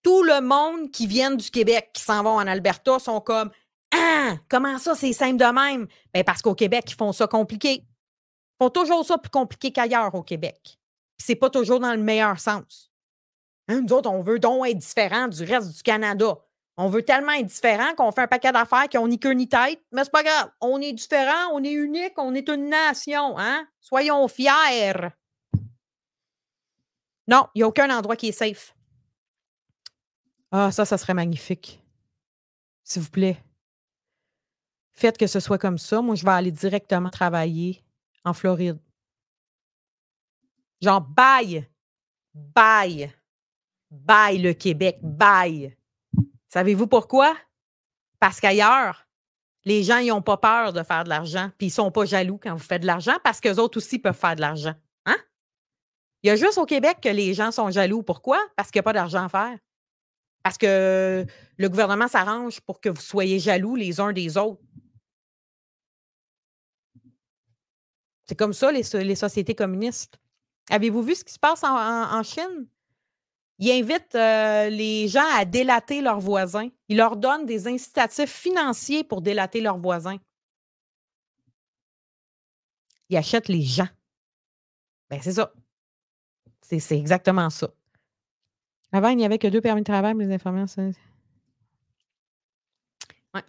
tout le monde qui vient du Québec, qui s'en vont en Alberta, sont comme « Ah! Comment ça, c'est simple de même? » Ben parce qu'au Québec, ils font ça compliqué. Ils font toujours ça plus compliqué qu'ailleurs au Québec. Puis c'est pas toujours dans le meilleur sens. Hein, nous autres, on veut donc être différents du reste du Canada. On veut tellement être différents qu'on fait un paquet d'affaires qui ont ni queue ni tête, mais c'est pas grave. On est différents, on est unique, on est une nation, hein? Soyons fiers. Non, il n'y a aucun endroit qui est safe. Ah, ça serait magnifique. S'il vous plaît. Faites que ce soit comme ça. Moi, je vais aller directement travailler en Floride. Genre, bye! Bye! Bye le Québec, bye! Savez-vous pourquoi? Parce qu'ailleurs, les gens, ils n'ont pas peur de faire de l'argent, puis ils ne sont pas jaloux quand vous faites de l'argent, parce qu'eux autres aussi peuvent faire de l'argent. Hein? Il y a juste au Québec que les gens sont jaloux. Pourquoi? Parce qu'il n'y a pas d'argent à faire. Parce que le gouvernement s'arrange pour que vous soyez jaloux les uns des autres. C'est comme ça, les sociétés communistes. Avez-vous vu ce qui se passe en Chine? Ils invitent les gens à délater leurs voisins. Ils leur donnent des incitatifs financiers pour délater leurs voisins. Ils achètent les gens. Ben, c'est ça. C'est exactement ça. Avant, il n'y avait que 2 permis de travail, mais les infirmières, c'est... Ouais.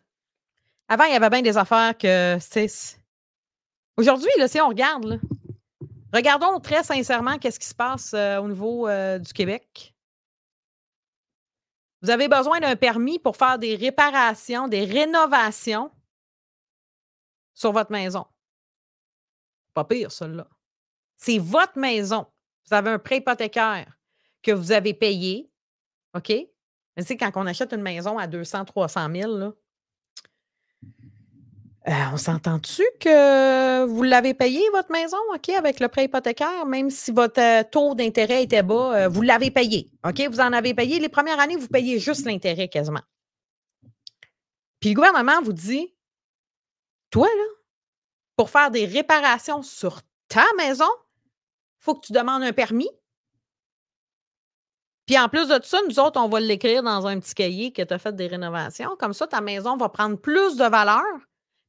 Avant, il y avait bien des affaires que... Aujourd'hui, là, si on regarde, là, regardons très sincèrement qu'est-ce qui se passe au niveau du Québec. Vous avez besoin d'un permis pour faire des réparations, des rénovations sur votre maison. Pas pire, celle-là. C'est votre maison. Vous avez un prêt hypothécaire que vous avez payé. OK? Mais tu sais, quand on achète une maison à 200-300 000, là, on s'entend-tu que vous l'avez payé, votre maison, OK, avec le prêt hypothécaire, même si votre taux d'intérêt était bas, vous l'avez payé, OK? Vous en avez payé. Les premières années, vous payez juste l'intérêt quasiment. Puis le gouvernement vous dit, toi, là, pour faire des réparations sur ta maison, il faut que tu demandes un permis. Puis en plus de ça, nous autres, on va l'écrire dans un petit cahier que tu as fait des rénovations. Comme ça, ta maison va prendre plus de valeur.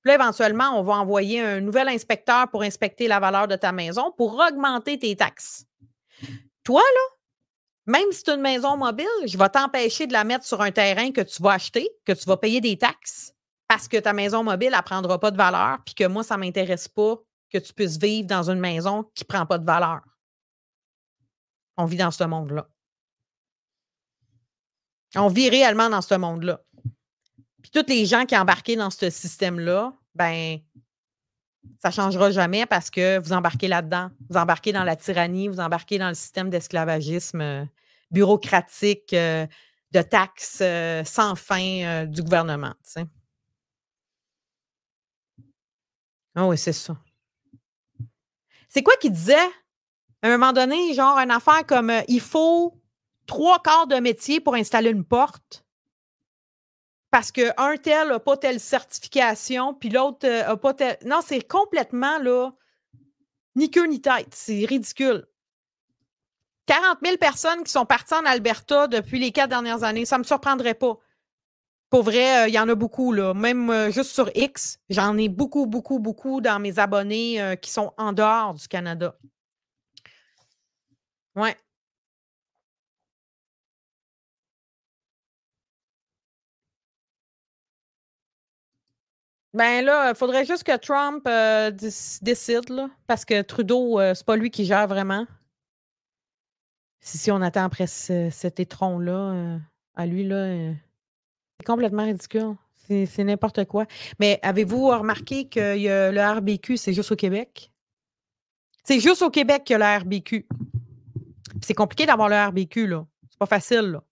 Puis là, éventuellement, on va envoyer un nouvel inspecteur pour inspecter la valeur de ta maison pour augmenter tes taxes. Toi, là, même si tu as une maison mobile, je vais t'empêcher de la mettre sur un terrain que tu vas acheter, que tu vas payer des taxes parce que ta maison mobile, elle ne prendra pas de valeur puis que moi, ça ne m'intéresse pas que tu puisses vivre dans une maison qui ne prend pas de valeur. On vit dans ce monde-là. On vit réellement dans ce monde-là. Puis tous les gens qui embarquent dans ce système-là, ben, ça ne changera jamais parce que vous embarquez là-dedans. Vous embarquez dans la tyrannie, vous embarquez dans le système d'esclavagisme bureaucratique, de taxes sans fin du gouvernement. Tu sais. Ah oui, c'est ça. C'est quoi qui disait, à un moment donné, genre une affaire comme il faut 3/4 de métier pour installer une porte? Parce qu'un tel n'a pas telle certification, puis l'autre n'a pas telle... Non, c'est complètement, là, ni queue ni tête. C'est ridicule. 40 000 personnes qui sont parties en Alberta depuis les 4 dernières années, ça ne me surprendrait pas. Pour vrai, il y en a beaucoup, là. Même juste sur X, j'en ai beaucoup, beaucoup, beaucoup dans mes abonnés qui sont en dehors du Canada. Ouais. Ben là, il faudrait juste que Trump décide, là, parce que Trudeau, c'est pas lui qui gère vraiment. Si on attend après cet étron-là, à lui, là, c'est complètement ridicule. C'est n'importe quoi. Mais avez-vous remarqué que le RBQ, c'est juste au Québec? C'est juste au Québec qu'il y a le RBQ. Puis c'est compliqué d'avoir le RBQ, là. C'est pas facile, là.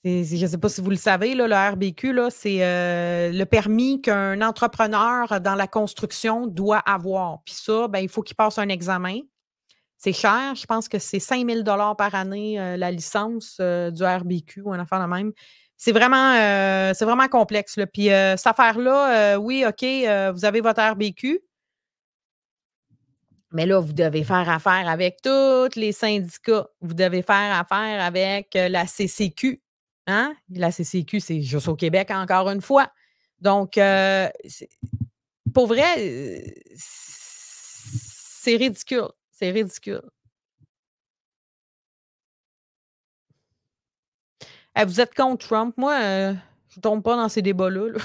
Je ne sais pas si vous le savez, là, le RBQ, là, c'est le permis qu'un entrepreneur dans la construction doit avoir. Puis ça, ben, il faut qu'il passe un examen. C'est cher. Je pense que c'est 5 000 par année, la licence du RBQ ou une affaire de même. C'est vraiment complexe. Là. Puis cette affaire-là, oui, OK, vous avez votre RBQ, Mais là, vous devez faire affaire avec tous les syndicats. Vous devez faire affaire avec la CCQ. Hein? La CCQ, c'est juste au Québec, encore une fois. Donc, pour vrai, c'est ridicule. C'est ridicule. Vous êtes contre Trump. Moi, je ne tombe pas dans ces débats-là. Là.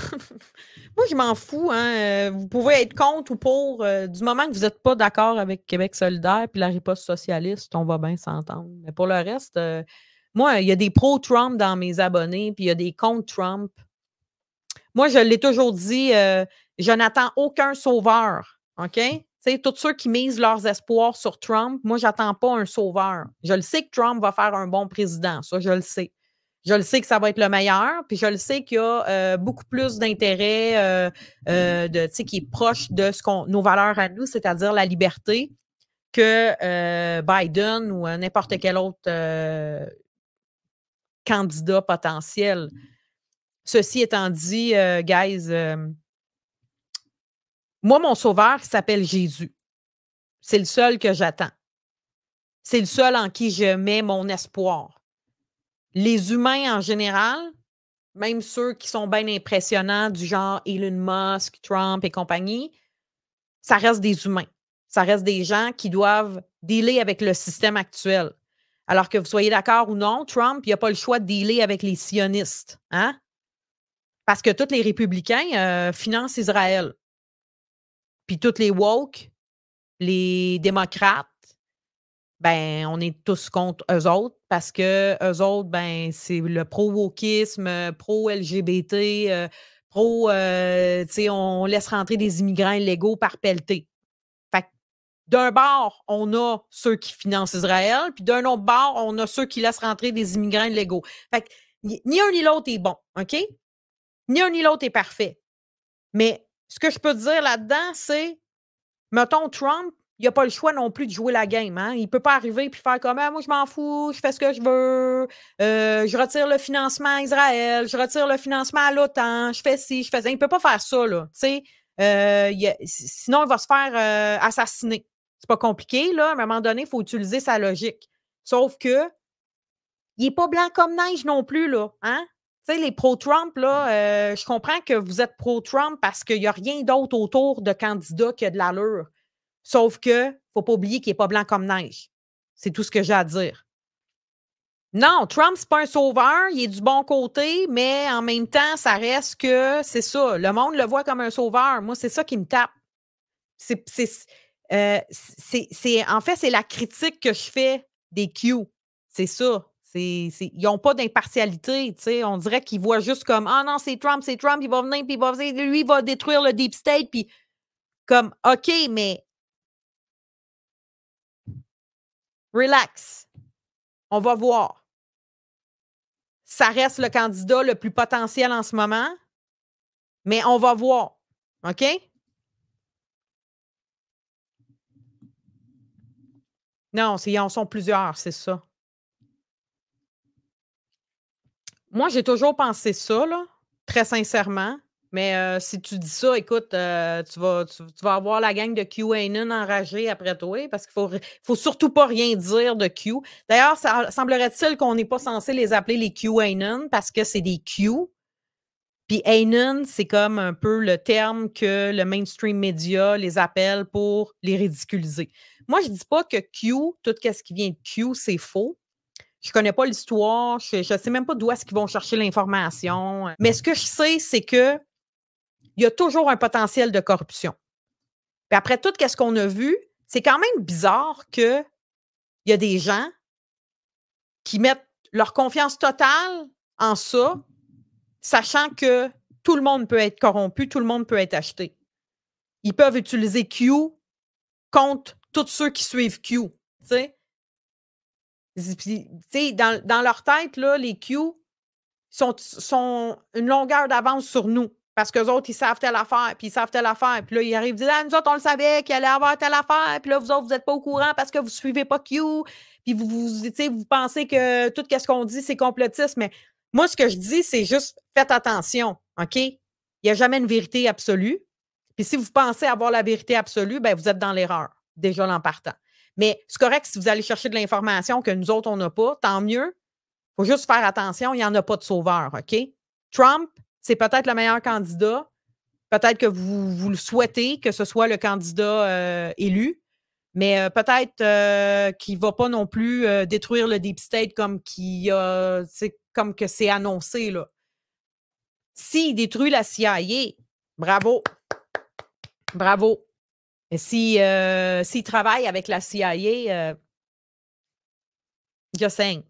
Moi, je m'en fous. Hein. Vous pouvez être contre ou pour. Du moment que vous n'êtes pas d'accord avec Québec solidaire puis la riposte socialiste, on va bien s'entendre. Mais pour le reste, moi, il y a des pro-Trump dans mes abonnés, puis il y a des contre-Trump. Moi, je l'ai toujours dit, je n'attends aucun sauveur. OK? Tu sais, tous ceux qui misent leurs espoirs sur Trump, moi, j'attends pas un sauveur. Je le sais que Trump va faire un bon président. Ça, je le sais. Je le sais que ça va être le meilleur, puis je le sais qu'il y a beaucoup plus d'intérêt qui est proche de nos valeurs à nous, c'est-à-dire la liberté, que Biden ou n'importe quel autre candidat potentiel. Ceci étant dit, guys, moi, mon sauveur il s'appelle Jésus. C'est le seul que j'attends. C'est le seul en qui je mets mon espoir. Les humains en général, même ceux qui sont bien impressionnants, du genre Elon Musk, Trump et compagnie, ça reste des humains. Ça reste des gens qui doivent dealer avec le système actuel. Alors que vous soyez d'accord ou non, Trump, il n'a pas le choix de dealer avec les sionistes. Hein? Parce que tous les républicains financent Israël. Puis tous les woke, les démocrates, ben, on est tous contre eux autres parce que eux autres, ben, c'est le pro-wokisme, pro-LGBT, tu sais, on laisse rentrer des immigrants illégaux par pelleté. Fait que d'un bord, on a ceux qui financent Israël, puis d'un autre bord, on a ceux qui laissent rentrer des immigrants illégaux. Fait que ni un ni l'autre est bon, OK? Ni un ni l'autre est parfait. Mais ce que je peux te dire là-dedans, c'est, mettons, Trump, il n'a pas le choix non plus de jouer la game. Hein? Il ne peut pas arriver et faire comme moi, je m'en fous, je fais ce que je veux, je retire le financement à Israël, je retire le financement à l'OTAN, je fais ci, je fais ça. Il ne peut pas faire ça, là. Sinon, il va se faire assassiner. C'est pas compliqué, là. À un moment donné, il faut utiliser sa logique. Sauf que il n'est pas blanc comme neige non plus, là. Hein? Tu sais, les pro-Trump, là, je comprends que vous êtes pro-Trump parce qu'il n'y a rien d'autre autour de candidats qui a de l'allure. Sauf que, faut pas oublier qu'il n'est pas blanc comme neige. C'est tout ce que j'ai à dire. Non, Trump, c'est pas un sauveur, il est du bon côté, mais en même temps, ça reste que c'est ça. Le monde le voit comme un sauveur. Moi, c'est ça qui me tape. En fait, c'est la critique que je fais des Q. C'est ça. Ils n'ont pas d'impartialité. On dirait qu'ils voient juste comme ah non, c'est Trump, il va venir, puis lui, il va détruire le Deep State, puis comme OK, mais relax. On va voir. Ça reste le candidat le plus potentiel en ce moment, mais on va voir. OK? Non, ils en sont plusieurs, c'est ça. Moi, j'ai toujours pensé ça, là, très sincèrement. Mais si tu dis ça, écoute, tu vas avoir la gang de QAnon enragée après toi parce qu'il faut surtout pas rien dire de Q. D'ailleurs, ça semblerait-il qu'on n'est pas censé les appeler les QAnon parce que c'est des Q. Puis Anon, c'est comme un peu le terme que le mainstream média les appelle pour les ridiculiser. Moi, je dis pas que Q, tout ce qui vient de Q, c'est faux. Je connais pas l'histoire, je sais même pas d'où est-ce qu'ils vont chercher l'information. Mais ce que je sais, c'est que il y a toujours un potentiel de corruption. Puis après tout ce qu'on a vu, c'est quand même bizarre qu'il y a des gens qui mettent leur confiance totale en ça, sachant que tout le monde peut être corrompu, tout le monde peut être acheté. Ils peuvent utiliser Q contre tous ceux qui suivent Q. Dans leur tête, là, les Q sont une longueur d'avance sur nous. Parce qu'eux autres, ils savent telle affaire, puis ils savent telle affaire. Puis là, ils arrivent, ils disent, nous autres, on le savait qu'il allait avoir telle affaire. Puis là, vous autres, vous n'êtes pas au courant parce que vous ne suivez pas Q. Puis vous pensez que tout ce qu'on dit, c'est complotiste. Mais moi, ce que je dis, c'est juste, faites attention, OK? Il n'y a jamais une vérité absolue. Puis si vous pensez avoir la vérité absolue, ben vous êtes dans l'erreur. déjà l'en partant. Mais c'est correct si vous allez chercher de l'information que nous autres, on n'a pas, tant mieux. Il faut juste faire attention, il n'y en a pas de sauveur, OK? Trump, c'est peut-être le meilleur candidat. Peut-être que vous le souhaitez, que ce soit le candidat élu, mais peut-être qu'il ne va pas non plus détruire le Deep State comme comme que c'est annoncé. Là. S'il détruit la CIA, bravo. Bravo. Et s'il travaille avec la CIA, just saying.